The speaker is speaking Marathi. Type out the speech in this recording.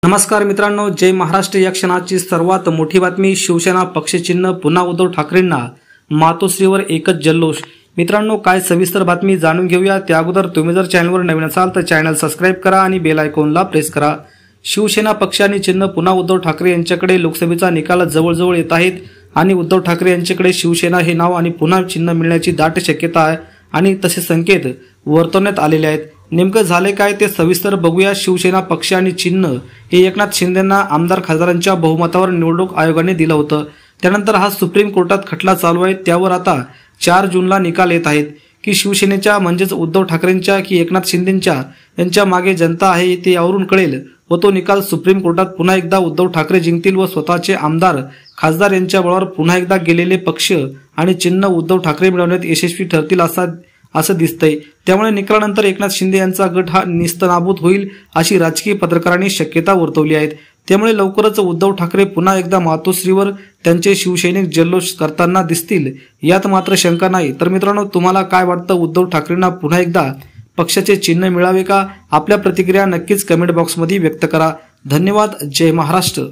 नमस्कार मित्रांनो, जय महाराष्ट्र या क्षणाची सर्वात मोठी बातमी। शिवसेना पक्षचिन्ह पुन्हा उद्धव ठाकरेंना, मातोश्रीवर एकच जल्लोष। मित्रांनो, काय सविस्तर बातमी जाणून घेऊया। त्या अगोदर तुम्ही जर चॅनलवर नवीन असाल तर चॅनल सबस्क्राइब करा आणि बेल आयकॉनला प्रेस करा। शिवसेना पक्ष आणि चिन्ह पुन्हा उद्धव ठाकरे यांच्याकडे लोकसभेचा निकाल जवळजवळ येत आहेत आणि उद्धव ठाकरे यांच्याकडे शिवसेना हे नाव आणि पुन्हा चिन्ह मिळण्याची दाट शक्यता आहे आणि तसे संकेत वर्तवण्यात आलेले आहेत। नेमकं झाले काय ते सविस्तर बघूया। शिवसेना पक्ष आणि चिन्ह हे एकनाथ शिंदेंना आमदार खासदारांच्या बहुमतावर निवडणूक आयोगाने दिलं होतं। त्यानंतर हा सुप्रीम कोर्टात खटला चालू आहे। त्यावर आता 4 जूनला निकाल येत आहेत की शिवसेनेच्या म्हणजेच उद्धव ठाकरेंच्या की एकनाथ शिंदेंच्या यांच्या मागे जनता आहे ते यावरून कळेल व तो निकाल सुप्रीम कोर्टात पुन्हा एकदा उद्धव ठाकरे जिंकतील व स्वतःचे आमदार खासदार यांच्या बळावर पुन्हा एकदा गेलेले पक्ष आणि चिन्ह उद्धव ठाकरे मिळवण्यात यशस्वी ठरतील असं दिसतंय। त्यामुळे निकालानंतर एकनाथ शिंदे यांचा गट हा निस्तनाबूत होईल अशी राजकीय पत्रकारांनी शक्यता वर्तवली आहे। त्यामुळे लवकरच उद्धव ठाकरे पुन्हा एकदा मातोश्रीवर त्यांचे शिवसैनिक जल्लोष करताना दिसतील यात मात्र शंका नाही। तर मित्रांनो, तुम्हाला काय वाटतं, उद्धव ठाकरेंना पुन्हा एकदा पक्षाचे चिन्ह मिळावे का? आपल्या प्रतिक्रिया नक्कीच कमेंट बॉक्समध्ये व्यक्त करा। धन्यवाद। जय महाराष्ट्र।